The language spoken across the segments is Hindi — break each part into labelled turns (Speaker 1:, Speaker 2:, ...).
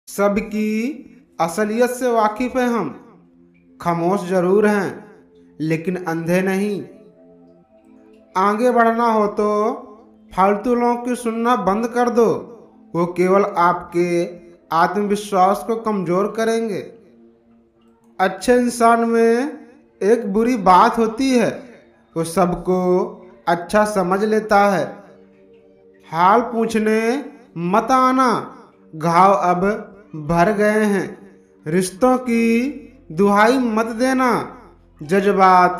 Speaker 1: सबकी असलियत से वाकिफ हैं हम। खामोश जरूर हैं लेकिन अंधे नहीं। आगे बढ़ना हो तो फालतू लोगों की सुनना बंद कर दो, वो केवल आपके आत्मविश्वास को कमजोर करेंगे। अच्छे इंसान में एक बुरी बात होती है, वो सबको अच्छा समझ लेता है। हाल पूछने मत आना, घाव अब भर गए हैं। रिश्तों की दुहाई मत देना, जज्बात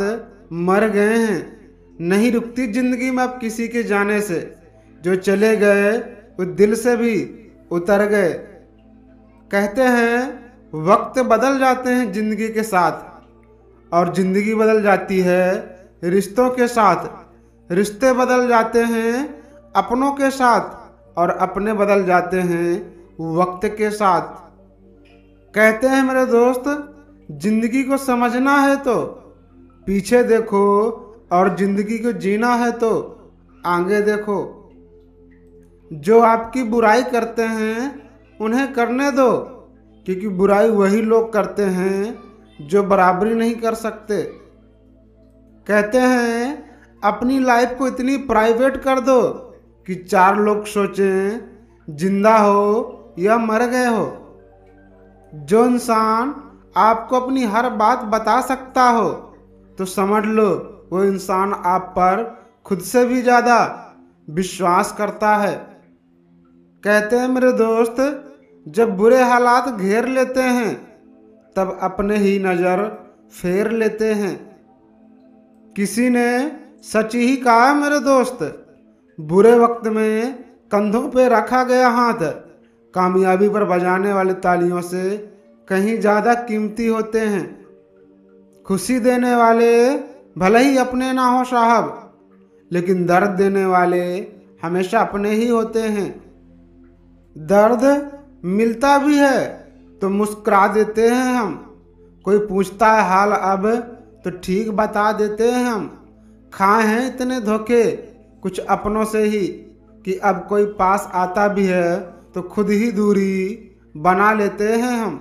Speaker 1: मर गए हैं। नहीं रुकती जिंदगी में अब किसी के जाने से, जो चले गए वो दिल से भी उतर गए। कहते हैं वक्त बदल जाते हैं जिंदगी के साथ, और जिंदगी बदल जाती है रिश्तों के साथ। रिश्ते बदल जाते हैं अपनों के साथ, और अपने बदल जाते हैं वक्त के साथ। कहते हैं मेरे दोस्त, जिंदगी को समझना है तो पीछे देखो, और जिंदगी को जीना है तो आगे देखो। जो आपकी बुराई करते हैं उन्हें करने दो, क्योंकि बुराई वही लोग करते हैं जो बराबरी नहीं कर सकते। कहते हैं अपनी लाइफ को इतनी प्राइवेट कर दो कि 4 लोग सोचें जिंदा हो या मर गए हो। जो इंसान आपको अपनी हर बात बता सकता हो तो समझ लो वो इंसान आप पर खुद से भी ज़्यादा विश्वास करता है। कहते हैं मेरे दोस्त, जब बुरे हालात घेर लेते हैं तब अपने ही नज़र फेर लेते हैं। किसी ने सच ही कहा मेरे दोस्त, बुरे वक्त में कंधों पे रखा गया हाथ कामयाबी पर बजाने वाली तालियों से कहीं ज़्यादा कीमती होते हैं। खुशी देने वाले भले ही अपने ना हो साहब, लेकिन दर्द देने वाले हमेशा अपने ही होते हैं। दर्द मिलता भी है तो मुस्कुरा देते हैं हम। कोई पूछता है हाल अब तो ठीक बता देते हैं हम। खाए हैं इतने धोखे कुछ अपनों से ही कि अब कोई पास आता भी है तो खुद ही दूरी बना लेते हैं हम।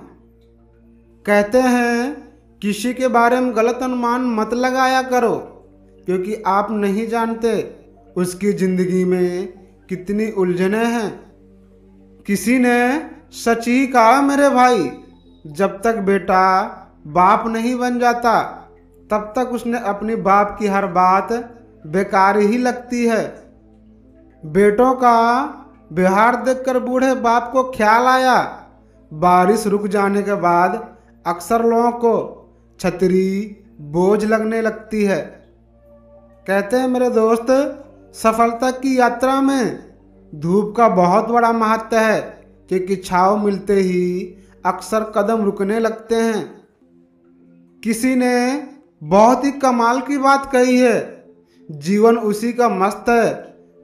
Speaker 1: कहते हैं किसी के बारे में गलत अनुमान मत लगाया करो, क्योंकि आप नहीं जानते उसकी जिंदगी में कितनी उलझने हैं। किसी ने सच ही कहा मेरे भाई, जब तक बेटा बाप नहीं बन जाता तब तक उसने अपनी बाप की हर बात बेकार ही लगती है। बेटों का व्यवहार देखकर बूढ़े बाप को ख्याल आया, बारिश रुक जाने के बाद अक्सर लोगों को छतरी बोझ लगने लगती है। कहते हैं मेरे दोस्त, सफलता की यात्रा में धूप का बहुत बड़ा महत्व है, क्योंकि छाँव मिलते ही अक्सर कदम रुकने लगते हैं। किसी ने बहुत ही कमाल की बात कही है, जीवन उसी का मस्त है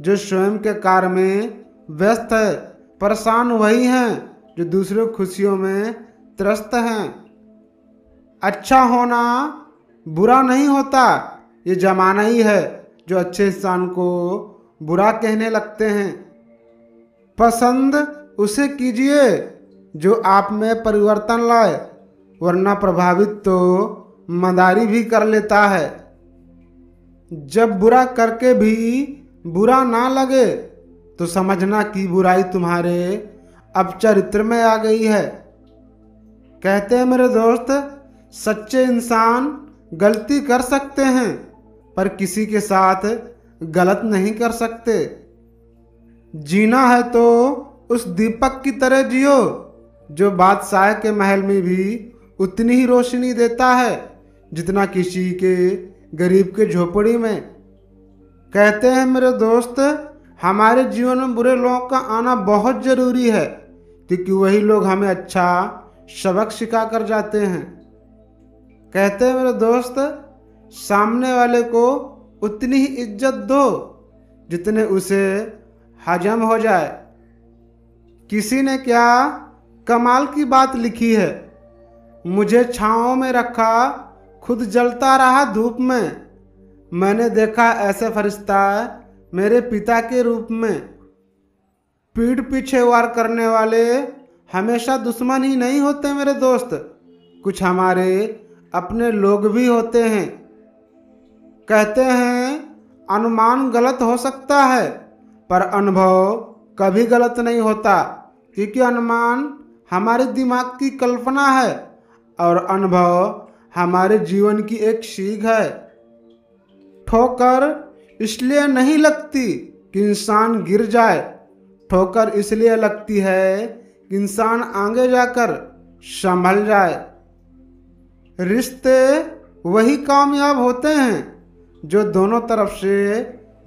Speaker 1: जो स्वयं के कार्य में व्यस्त है। परेशान वही हैं जो दूसरों की खुशियों में त्रस्त हैं। अच्छा होना बुरा नहीं होता, ये जमाना ही है जो अच्छे इंसान को बुरा कहने लगते हैं। पसंद उसे कीजिए जो आप में परिवर्तन लाए, वरना प्रभावित तो मदारी भी कर लेता है। जब बुरा करके भी बुरा ना लगे तो समझना कि बुराई तुम्हारे अब चरित्र में आ गई है। कहते हैं मेरे दोस्त, सच्चे इंसान गलती कर सकते हैं पर किसी के साथ गलत नहीं कर सकते। जीना है तो उस दीपक की तरह जियो जो बादशाह के महल में भी उतनी ही रोशनी देता है जितना किसी के गरीब के झोपड़ी में। कहते हैं मेरे दोस्त, हमारे जीवन में बुरे लोगों का आना बहुत ज़रूरी है, क्योंकि वही लोग हमें अच्छा सबक सिखा कर जाते हैं। कहते हैं मेरे दोस्त, सामने वाले को उतनी ही इज्जत दो जितने उसे हजम हो जाए। किसी ने क्या कमाल की बात लिखी है, मुझे छाँव में रखा खुद जलता रहा धूप में। मैंने देखा ऐसे फरिश्ता मेरे पिता के रूप में। पीठ पीछे वार करने वाले हमेशा दुश्मन ही नहीं होते मेरे दोस्त, कुछ हमारे अपने लोग भी होते हैं। कहते हैं अनुमान गलत हो सकता है, पर अनुभव कभी गलत नहीं होता, क्योंकि अनुमान हमारे दिमाग की कल्पना है और अनुभव हमारे जीवन की एक सीख है। ठोकर इसलिए नहीं लगती कि इंसान गिर जाए, ठोकर इसलिए लगती है कि इंसान आगे जाकर संभल जाए। रिश्ते वही कामयाब होते हैं जो दोनों तरफ से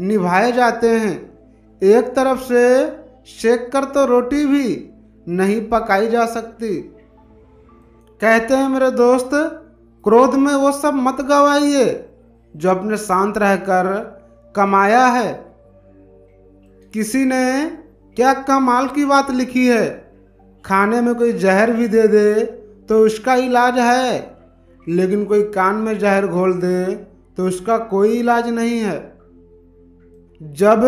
Speaker 1: निभाए जाते हैं। एक तरफ से सेक कर तो रोटी भी नहीं पकाई जा सकती। कहते हैं मेरे दोस्त, क्रोध में वो सब मत गवाइए जो अपने शांत रहकर कमाया है। किसी ने क्या कमाल की बात लिखी है, खाने में कोई जहर भी दे दे तो उसका इलाज है, लेकिन कोई कान में जहर घोल दे तो उसका कोई इलाज नहीं है। जब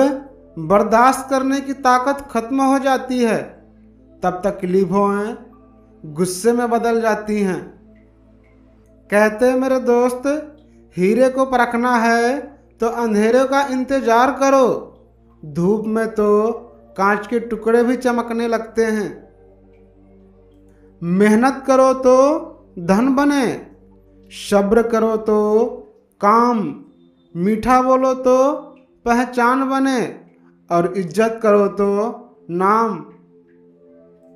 Speaker 1: बर्दाश्त करने की ताकत खत्म हो जाती है तब तकलीफें गुस्से में बदल जाती हैं। कहते हैं मेरे दोस्त, हीरे को परखना है तो अंधेरे का इंतजार करो, धूप में तो कांच के टुकड़े भी चमकने लगते हैं। मेहनत करो तो धन बने, सब्र करो तो काम, मीठा बोलो तो पहचान बने और इज्जत करो तो नाम।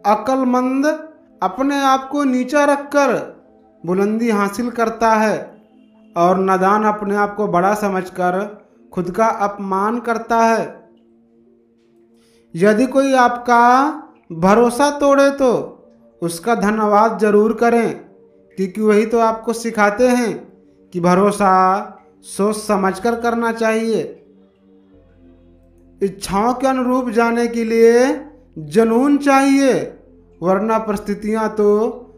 Speaker 1: अक्लमंद अपने आप को नीचा रखकर बुलंदी हासिल करता है और नादान अपने आप को बड़ा समझकर खुद का अपमान करता है। यदि कोई आपका भरोसा तोड़े तो उसका धन्यवाद जरूर करें, क्योंकि वही तो आपको सिखाते हैं कि भरोसा सोच समझकर करना चाहिए। इच्छाओं के अनुरूप जाने के लिए जुनून चाहिए, वरना परिस्थितियां तो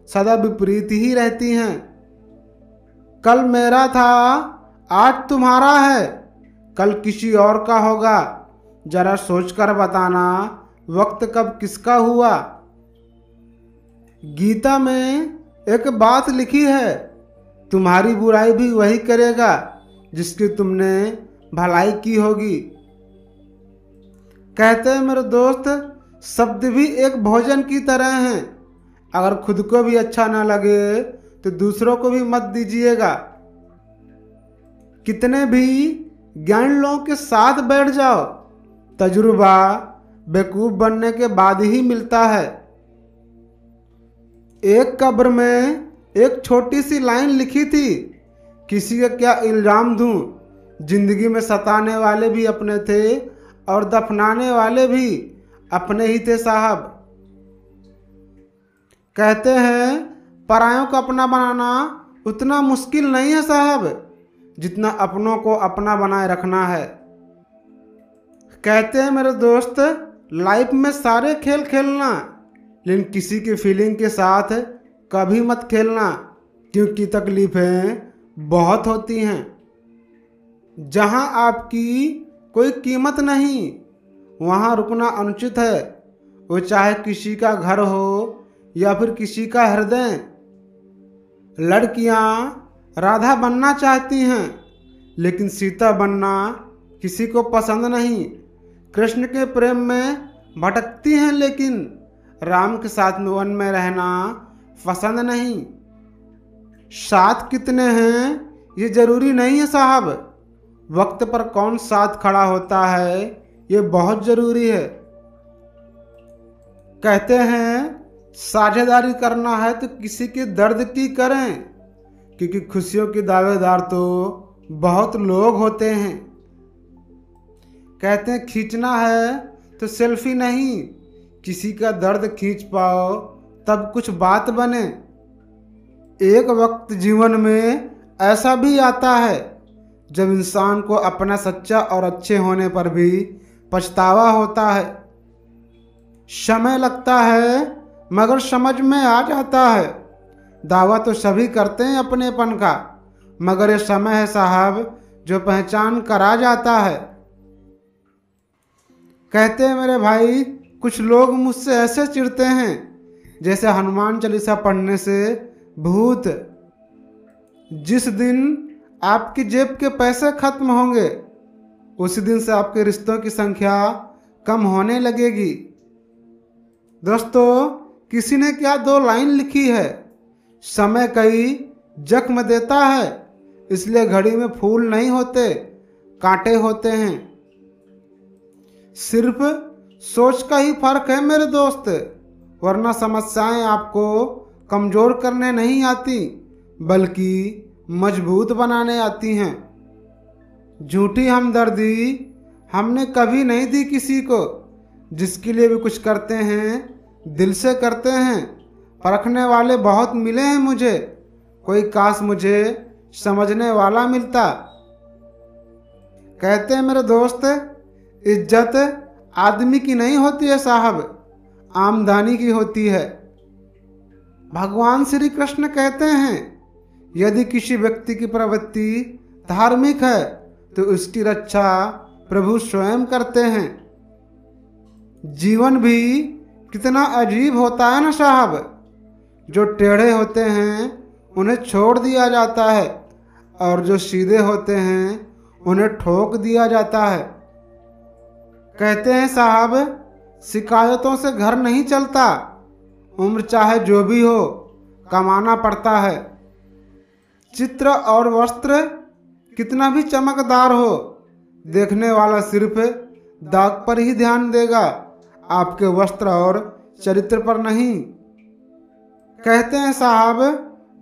Speaker 1: सदा विपरीत ही रहती हैं। कल मेरा था, आज तुम्हारा है, कल किसी और का होगा, जरा सोचकर बताना वक्त कब किसका हुआ। गीता में एक बात लिखी है, तुम्हारी बुराई भी वही करेगा जिसकी तुमने भलाई की होगी। कहते हैं मेरे दोस्त, शब्द भी एक भोजन की तरह हैं, अगर खुद को भी अच्छा ना लगे तो दूसरों को भी मत दीजिएगा। कितने भी ज्ञानी लोगों के साथ बैठ जाओ, तजुर्बा बेवकूफ बनने के बाद ही मिलता है। एक कब्र में एक छोटी सी लाइन लिखी थी, किसी का क्या इल्जाम दूं, जिंदगी में सताने वाले भी अपने थे और दफनाने वाले भी अपने ही थे साहब। कहते हैं परायों को अपना बनाना उतना मुश्किल नहीं है साहब, जितना अपनों को अपना बनाए रखना है। कहते हैं मेरे दोस्त, लाइफ में सारे खेल खेलना, लेकिन किसी की फीलिंग के साथ कभी मत खेलना, क्योंकि तकलीफें बहुत होती हैं। जहां आपकी कोई कीमत नहीं वहां रुकना अनुचित है, वो चाहे किसी का घर हो या फिर किसी का हृदय। लड़कियां राधा बनना चाहती हैं, लेकिन सीता बनना किसी को पसंद नहीं। कृष्ण के प्रेम में भटकती हैं, लेकिन राम के साथ में वन में रहना पसंद नहीं। साथ कितने हैं ये जरूरी नहीं है साहब, वक्त पर कौन साथ खड़ा होता है ये बहुत जरूरी है। कहते हैं साझेदारी करना है तो किसी के दर्द की करें, क्योंकि खुशियों के दावेदार तो बहुत लोग होते हैं। कहते हैं खींचना है तो सेल्फी नहीं, किसी का दर्द खींच पाओ तब कुछ बात बने। एक वक्त जीवन में ऐसा भी आता है जब इंसान को अपना सच्चा और अच्छे होने पर भी पछतावा होता है। समय लगता है मगर समझ में आ जाता है। दावा तो सभी करते हैं अपनेपन का, मगर ये समय है साहब जो पहचान करा जाता है। कहते हैं मेरे भाई, कुछ लोग मुझसे ऐसे चिढ़ते हैं जैसे हनुमान चालीसा पढ़ने से भूत। जिस दिन आपकी जेब के पैसे खत्म होंगे उसी दिन से आपके रिश्तों की संख्या कम होने लगेगी। दोस्तों, किसी ने क्या 2 लाइन लिखी है, समय कई जख्म देता है, इसलिए घड़ी में फूल नहीं होते, कांटे होते हैं। सिर्फ सोच का ही फर्क है मेरे दोस्त, वरना समस्याएं आपको कमजोर करने नहीं आती बल्कि मजबूत बनाने आती हैं। झूठी हमदर्दी हमने कभी नहीं दी किसी को। जिसके लिए भी कुछ करते हैं दिल से करते हैं। परखने वाले बहुत मिले हैं मुझे, कोई काश मुझे समझने वाला मिलता। कहते हैं मेरे दोस्त, इज्जत आदमी की नहीं होती है साहब, आमदनी की होती है। भगवान श्री कृष्ण कहते हैं, यदि किसी व्यक्ति की प्रवृत्ति धार्मिक है तो उसकी रक्षा प्रभु स्वयं करते हैं। जीवन भी कितना अजीब होता है ना साहब। जो टेढ़े होते हैं उन्हें छोड़ दिया जाता है और जो सीधे होते हैं उन्हें ठोक दिया जाता है। कहते हैं साहब, शिकायतों से घर नहीं चलता, उम्र चाहे जो भी हो कमाना पड़ता है। चित्र और वस्त्र कितना भी चमकदार हो, देखने वाला सिर्फ दाग पर ही ध्यान देगा, आपके वस्त्र और चरित्र पर नहीं। कहते हैं साहब,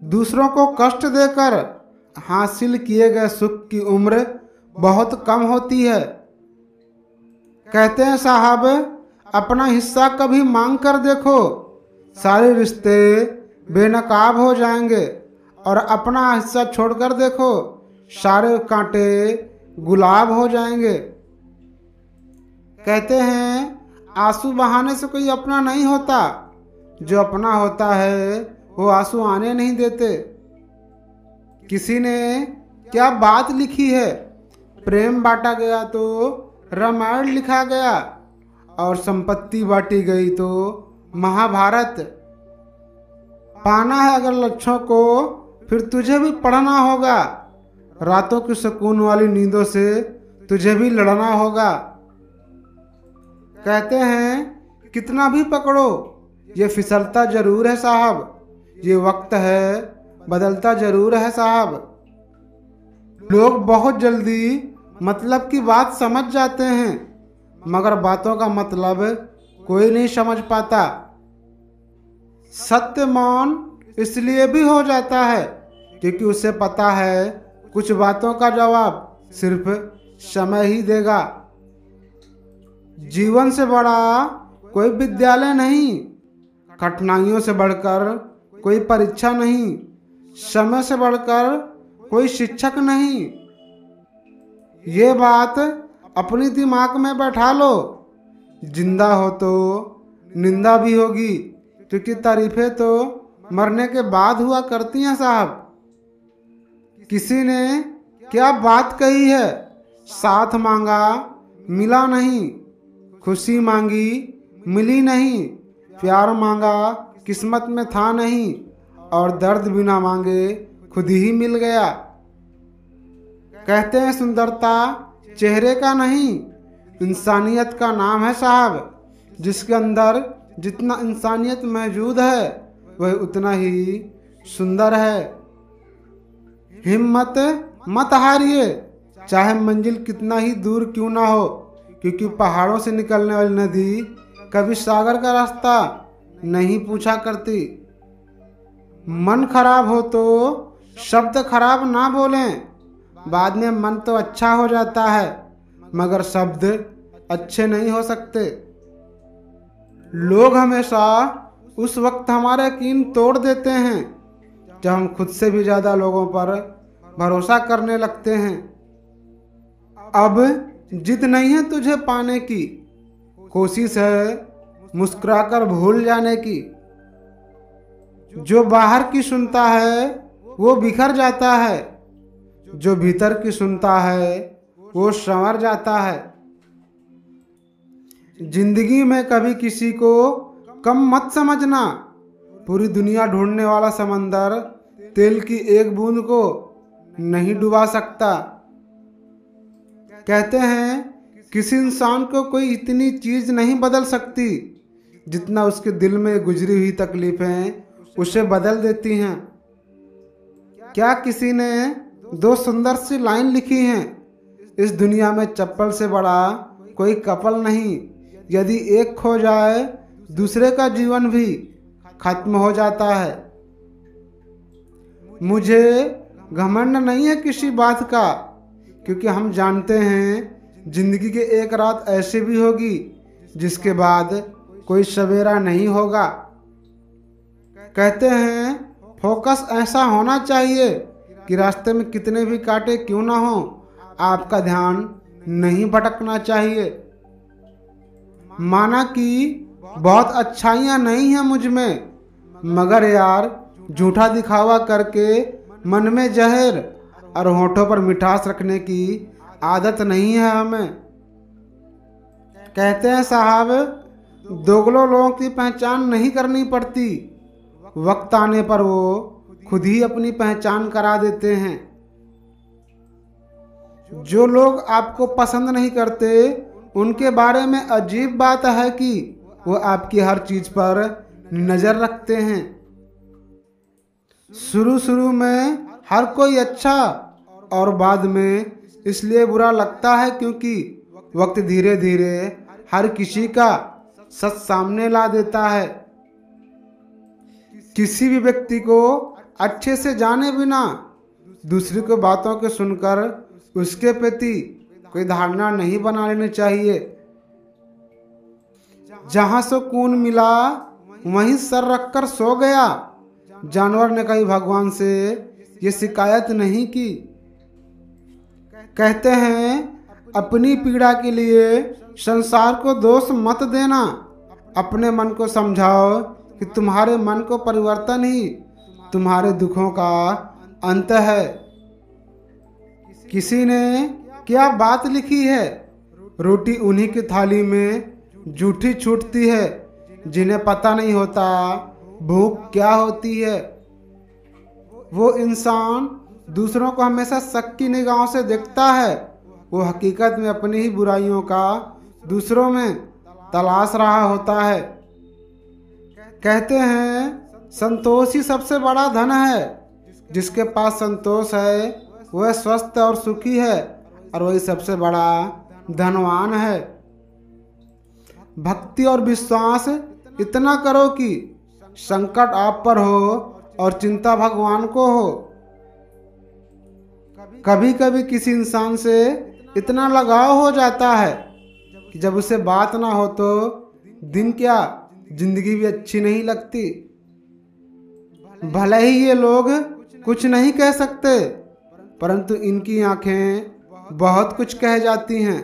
Speaker 1: दूसरों को कष्ट देकर हासिल किए गए सुख की उम्र बहुत कम होती है। कहते हैं साहब, अपना हिस्सा कभी मांग कर देखो, सारे रिश्ते बेनकाब हो जाएंगे, और अपना हिस्सा छोड़कर देखो, सारे कांटे गुलाब हो जाएंगे। कहते हैं, आंसू बहाने से कोई अपना नहीं होता, जो अपना होता है वो आंसू आने नहीं देते। किसी ने क्या बात लिखी है, प्रेम बांटा गया तो रामायण लिखा गया, और संपत्ति बांटी गई तो महाभारत। पाना है अगर लक्ष्यों को फिर तुझे भी पढ़ना होगा, रातों की सुकून वाली नींदों से तुझे भी लड़ना होगा। कहते हैं, कितना भी पकड़ो ये फिसलता जरूर है साहब, ये वक्त है बदलता जरूर है साहब। लोग बहुत जल्दी मतलब की बात समझ जाते हैं, मगर बातों का मतलब कोई नहीं समझ पाता। सत्य मौन इसलिए भी हो जाता है क्योंकि उसे पता है कुछ बातों का जवाब सिर्फ समय ही देगा। जीवन से बड़ा कोई विद्यालय नहीं, कठिनाइयों से बढ़कर कोई परीक्षा नहीं, समय से बढ़कर कोई शिक्षक नहीं। ये बात अपनी दिमाग में बैठा लो, जिंदा हो तो निंदा भी होगी, क्योंकि तारीफें तो मरने के बाद हुआ करती हैं साहब। किसी ने क्या बात कही है, साथ मांगा मिला नहीं, खुशी मांगी मिली नहीं, प्यार मांगा किस्मत में था नहीं, और दर्द बिना मांगे खुद ही मिल गया। कहते हैं, सुंदरता चेहरे का नहीं इंसानियत का नाम है साहब। जिसके अंदर जितना इंसानियत मौजूद है वह उतना ही सुंदर है। हिम्मत मत हारिए, चाहे मंजिल कितना ही दूर क्यों ना हो, क्योंकि पहाड़ों से निकलने वाली नदी कभी सागर का रास्ता नहीं पूछा करती। मन खराब हो तो शब्द खराब ना बोलें, बाद में मन तो अच्छा हो जाता है मगर शब्द अच्छे नहीं हो सकते। लोग हमेशा उस वक्त हमारा यकीन तोड़ देते हैं जब हम खुद से भी ज़्यादा लोगों पर भरोसा करने लगते हैं। अब जिद नहीं है तुझे पाने की, कोशिश है मुस्कुराकर भूल जाने की। जो बाहर की सुनता है वो बिखर जाता है, जो भीतर की सुनता है वो संवर जाता है। जिंदगी में कभी किसी को कम मत समझना, पूरी दुनिया ढूंढने वाला समंदर तेल की एक बूंद को नहीं डुबा सकता। कहते हैं किसी इंसान को कोई इतनी चीज नहीं बदल सकती जितना उसके दिल में गुजरी हुई तकलीफें उसे बदल देती हैं। क्या किसी ने दो सुंदर सी लाइन लिखी हैं, इस दुनिया में चप्पल से बड़ा कोई कपल नहीं, यदि एक खो जाए दूसरे का जीवन भी खत्म हो जाता है। मुझे घमंड नहीं है किसी बात का, क्योंकि हम जानते हैं जिंदगी की एक रात ऐसी भी होगी जिसके बाद कोई सवेरा नहीं होगा। कहते हैं फोकस ऐसा होना चाहिए कि रास्ते में कितने भी कांटे क्यों ना हो, आपका ध्यान नहीं भटकना चाहिए। माना कि बहुत अच्छाइयाँ नहीं हैं मुझ में, मगर यार झूठा दिखावा करके मन में जहर और होठों पर मिठास रखने की आदत नहीं है हमें। कहते हैं साहब दोगलों लोगों की पहचान नहीं करनी पड़ती, वक्त आने पर वो खुद ही अपनी पहचान करा देते हैं। जो लोग आपको पसंद नहीं करते उनके बारे में अजीब बात है कि वो आपकी हर चीज पर नजर रखते हैं। शुरू में हर कोई अच्छा और बाद में इसलिए बुरा लगता है क्योंकि वक्त धीरे धीरे हर किसी का सच सामने ला देता है। किसी भी व्यक्ति को अच्छे से जाने बिना दूसरे को बातों के सुनकर उसके प्रति कोई धारणा नहीं बना लेनी चाहिए। जहां सुकून मिला वहीं सर रखकर सो गया। जानवर ने कभी भगवान से ये शिकायत नहीं की। कहते हैं अपनी पीड़ा के लिए संसार को दोष मत देना, अपने मन को समझाओ कि तुम्हारे मन को परिवर्तन ही तुम्हारे दुखों का अंत है। किसी ने क्या बात लिखी है, रोटी उन्हीं की थाली में जूठी छूटती है जिन्हें पता नहीं होता भूख क्या होती है। वो इंसान दूसरों को हमेशा शक की निगाहों से देखता है, वो हकीकत में अपनी ही बुराइयों का दूसरों में तलाश रहा होता है। कहते हैं संतोष ही सबसे बड़ा धन है, जिसके पास संतोष है वह स्वस्थ और सुखी है और वही सबसे बड़ा धनवान है। भक्ति और विश्वास इतना करो कि संकट आप पर हो और चिंता भगवान को हो। कभी कभी किसी इंसान से इतना लगाव हो जाता है कि जब उसे बात ना हो तो दिन क्या जिंदगी भी अच्छी नहीं लगती। भले ही ये लोग कुछ नहीं कह सकते, परंतु इनकी आंखें बहुत कुछ कह जाती हैं।